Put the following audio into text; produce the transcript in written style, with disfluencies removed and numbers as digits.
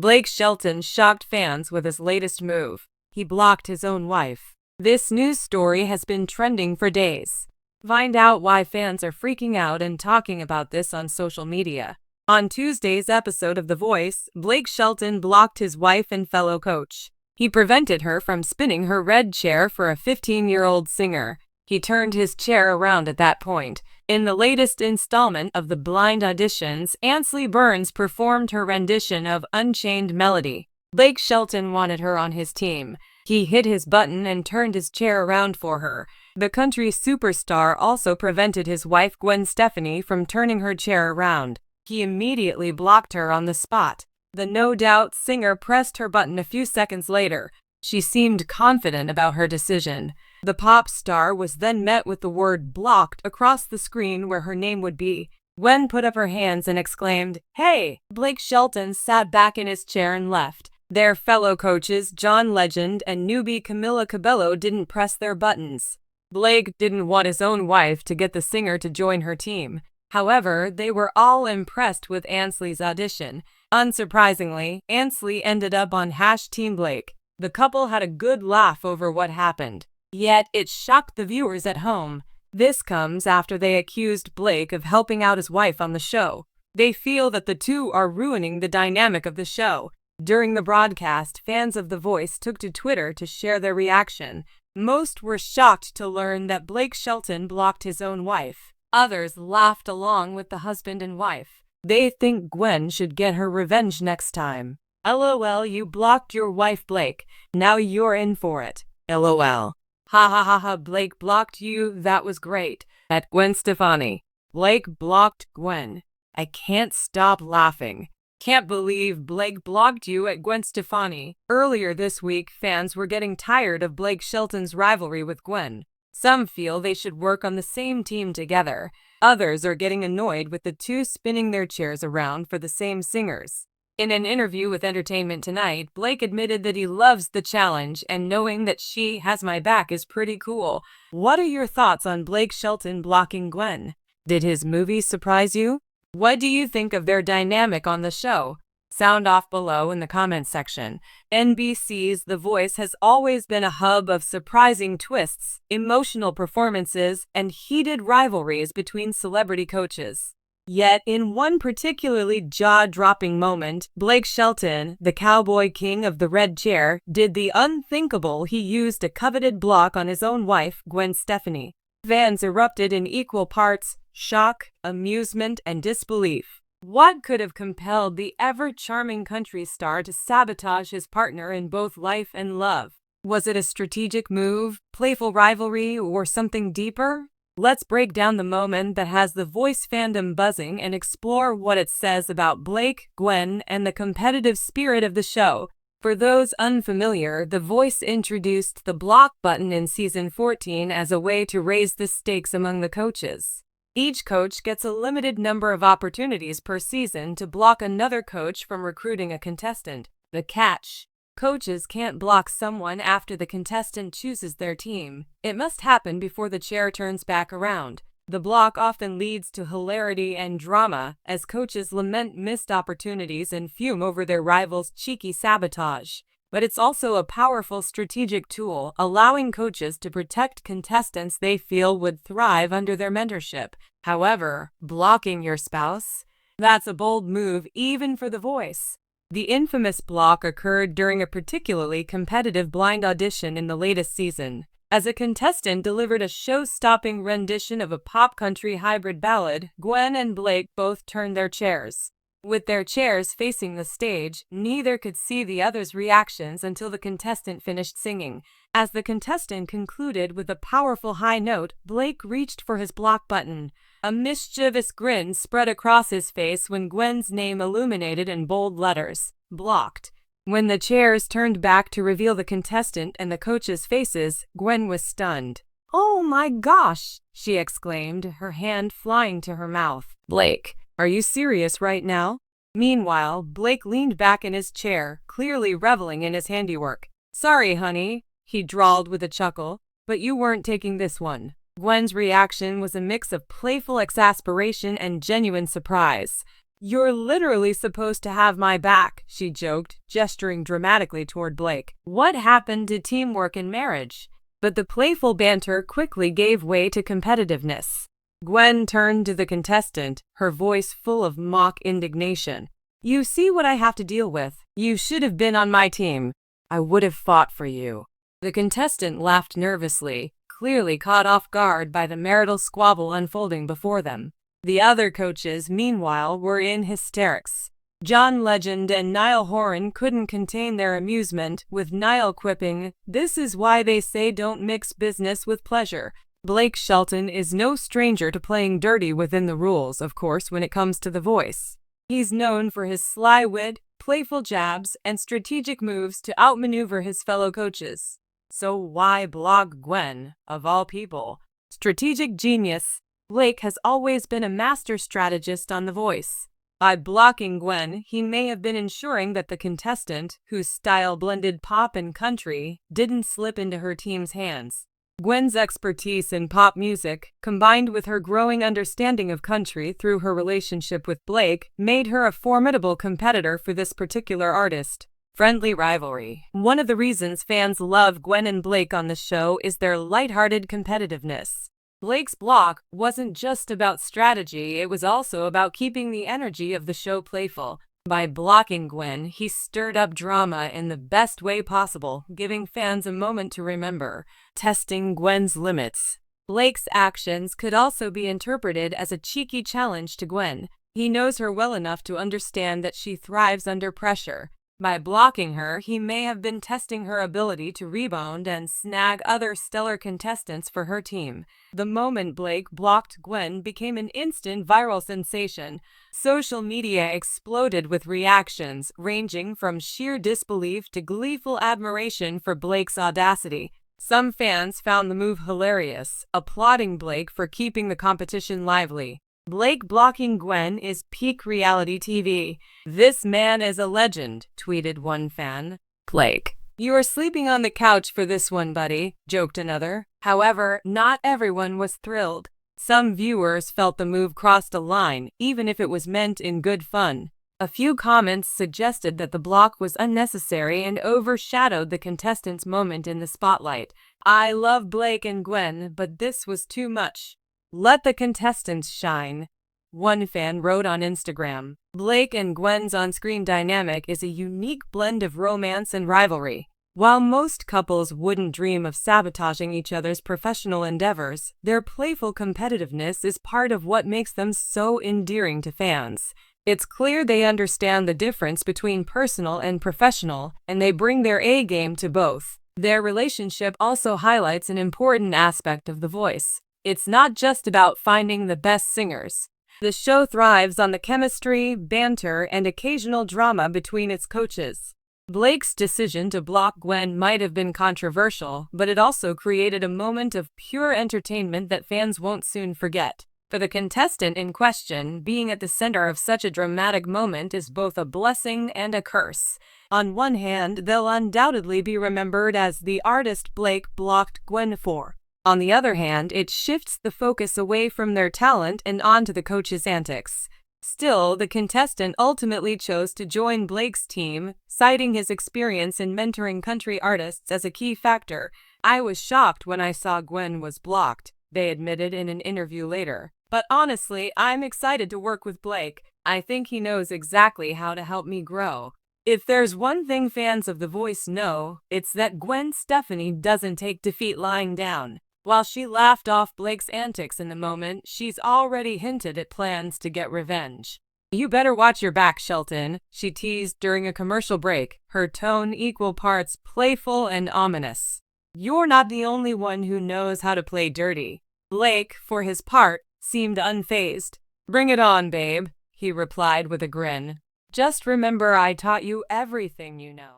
Blake Shelton shocked fans with his latest move. He blocked his own wife. This news story has been trending for days. Find out why fans are freaking out and talking about this on social media. On Tuesday's episode of The Voice, Blake Shelton blocked his wife and fellow coach. He prevented her from spinning her red chair for a 15-year-old singer. He turned his chair around at that point. In the latest installment of the blind auditions, Ansley Burns performed her rendition of Unchained Melody. Blake Shelton wanted her on his team. He hit his button and turned his chair around for her. The country superstar also prevented his wife Gwen Stefani from turning her chair around. He immediately blocked her on the spot. The No Doubt singer pressed her button a few seconds later. She seemed confident about her decision. The pop star was then met with the word blocked across the screen where her name would be. Gwen put up her hands and exclaimed, "Hey!" Blake Shelton sat back in his chair and left. Their fellow coaches, John Legend and newbie Camila Cabello, didn't press their buttons. Blake didn't want his own wife to get the singer to join her team. However, they were all impressed with Ansley's audition. Unsurprisingly, Ansley ended up on #Team Blake. The couple had a good laugh over what happened. Yet, it shocked the viewers at home. This comes after they accused Blake of helping out his wife on the show. They feel that the two are ruining the dynamic of the show. During the broadcast, fans of The Voice took to Twitter to share their reaction. Most were shocked to learn that Blake Shelton blocked his own wife. Others laughed along with the husband and wife. They think Gwen should get her revenge next time. LOL, you blocked your wife, Blake. Now you're in for it. LOL. Ha ha ha ha, Blake blocked you, that was great. At Gwen Stefani. Blake blocked Gwen. I can't stop laughing. Can't believe Blake blocked you at Gwen Stefani. Earlier this week, fans were getting tired of Blake Shelton's rivalry with Gwen. Some feel they should work on the same team together. Others are getting annoyed with the two spinning their chairs around for the same singers. In an interview with Entertainment Tonight, Blake admitted that he loves the challenge and knowing that she has my back is pretty cool. What are your thoughts on Blake Shelton blocking Gwen? Did his movie surprise you? What do you think of their dynamic on the show? Sound off below in the comments section. NBC's The Voice has always been a hub of surprising twists, emotional performances, and heated rivalries between celebrity coaches. Yet, in one particularly jaw-dropping moment, Blake Shelton, the cowboy king of the red chair, did the unthinkable. He used a coveted block on his own wife, Gwen Stefani. Fans erupted in equal parts shock, amusement, and disbelief. What could have compelled the ever-charming country star to sabotage his partner in both life and love? Was it a strategic move, playful rivalry, or something deeper? Let's break down the moment that has the Voice fandom buzzing and explore what it says about Blake, Gwen, and the competitive spirit of the show. For those unfamiliar, The Voice introduced the block button in season 14 as a way to raise the stakes among the coaches. Each coach gets a limited number of opportunities per season to block another coach from recruiting a contestant. The catch: coaches can't block someone after the contestant chooses their team. It must happen before the chair turns back around. The block often leads to hilarity and drama, as coaches lament missed opportunities and fume over their rivals' cheeky sabotage. But it's also a powerful strategic tool, allowing coaches to protect contestants they feel would thrive under their mentorship. However, blocking your spouse? That's a bold move even for The Voice. The infamous block occurred during a particularly competitive blind audition in the latest season. As a contestant delivered a show-stopping rendition of a pop-country hybrid ballad, Gwen and Blake both turned their chairs. With their chairs facing the stage, neither could see the other's reactions until the contestant finished singing. As the contestant concluded with a powerful high note, Blake reached for his block button. A mischievous grin spread across his face when Gwen's name illuminated in bold letters, "Blocked." When the chairs turned back to reveal the contestant and the coaches' faces, Gwen was stunned. "Oh my gosh!" she exclaimed, her hand flying to her mouth. "Blake, are you serious right now?" Meanwhile, Blake leaned back in his chair, clearly reveling in his handiwork. "Sorry, honey," he drawled with a chuckle, "but you weren't taking this one." Gwen's reaction was a mix of playful exasperation and genuine surprise. "You're literally supposed to have my back," she joked, gesturing dramatically toward Blake. What happened to teamwork in marriage? But the playful banter quickly gave way to competitiveness. Gwen turned to the contestant, her voice full of mock indignation. "You see what I have to deal with? You should have been on my team. I would have fought for you." The contestant laughed nervously, clearly caught off guard by the marital squabble unfolding before them. The other coaches, meanwhile, were in hysterics. John Legend and Niall Horan couldn't contain their amusement, with Niall quipping, "This is why they say don't mix business with pleasure." Blake Shelton is no stranger to playing dirty within the rules, of course, when it comes to The Voice. He's known for his sly wit, playful jabs, and strategic moves to outmaneuver his fellow coaches. So why block Gwen, of all people? Strategic genius. Blake has always been a master strategist on The Voice. By blocking Gwen, he may have been ensuring that the contestant, whose style blended pop and country, didn't slip into her team's hands. Gwen's expertise in pop music, combined with her growing understanding of country through her relationship with Blake, made her a formidable competitor for this particular artist. Friendly rivalry. One of the reasons fans love Gwen and Blake on the show is their lighthearted competitiveness. Blake's block wasn't just about strategy, it was also about keeping the energy of the show playful. By blocking Gwen, he stirred up drama in the best way possible, giving fans a moment to remember. Testing Gwen's limits. Blake's actions could also be interpreted as a cheeky challenge to Gwen. He knows her well enough to understand that she thrives under pressure. By blocking her, he may have been testing her ability to rebound and snag other stellar contestants for her team. The moment Blake blocked Gwen became an instant viral sensation. Social media exploded with reactions, ranging from sheer disbelief to gleeful admiration for Blake's audacity. Some fans found the move hilarious, applauding Blake for keeping the competition lively. Blake blocking Gwen is peak reality TV. "This man is a legend," tweeted one fan. "Blake, you are sleeping on the couch for this one, buddy," joked another. However, not everyone was thrilled. Some viewers felt the move crossed a line, even if it was meant in good fun. A few comments suggested that the block was unnecessary and overshadowed the contestants' moment in the spotlight. "I love Blake and Gwen, but this was too much. Let the contestants shine," one fan wrote on Instagram. Blake and Gwen's on-screen dynamic is a unique blend of romance and rivalry. While most couples wouldn't dream of sabotaging each other's professional endeavors, their playful competitiveness is part of what makes them so endearing to fans. It's clear they understand the difference between personal and professional, and they bring their A-game to both. Their relationship also highlights an important aspect of The Voice. It's not just about finding the best singers. The show thrives on the chemistry, banter, and occasional drama between its coaches. Blake's decision to block Gwen might have been controversial, but it also created a moment of pure entertainment that fans won't soon forget. For the contestant in question, being at the center of such a dramatic moment is both a blessing and a curse. On one hand, they'll undoubtedly be remembered as the artist Blake blocked Gwen for. On the other hand, it shifts the focus away from their talent and onto the coach's antics. Still, the contestant ultimately chose to join Blake's team, citing his experience in mentoring country artists as a key factor. "I was shocked when I saw Gwen was blocked," they admitted in an interview later. "But honestly, I'm excited to work with Blake. I think he knows exactly how to help me grow." If there's one thing fans of The Voice know, it's that Gwen Stefani doesn't take defeat lying down. While she laughed off Blake's antics in the moment, she's already hinted at plans to get revenge. "You better watch your back, Shelton," she teased during a commercial break, her tone equal parts playful and ominous. "You're not the only one who knows how to play dirty." Blake, for his part, seemed unfazed. "Bring it on, babe," he replied with a grin. "Just remember I taught you everything you know."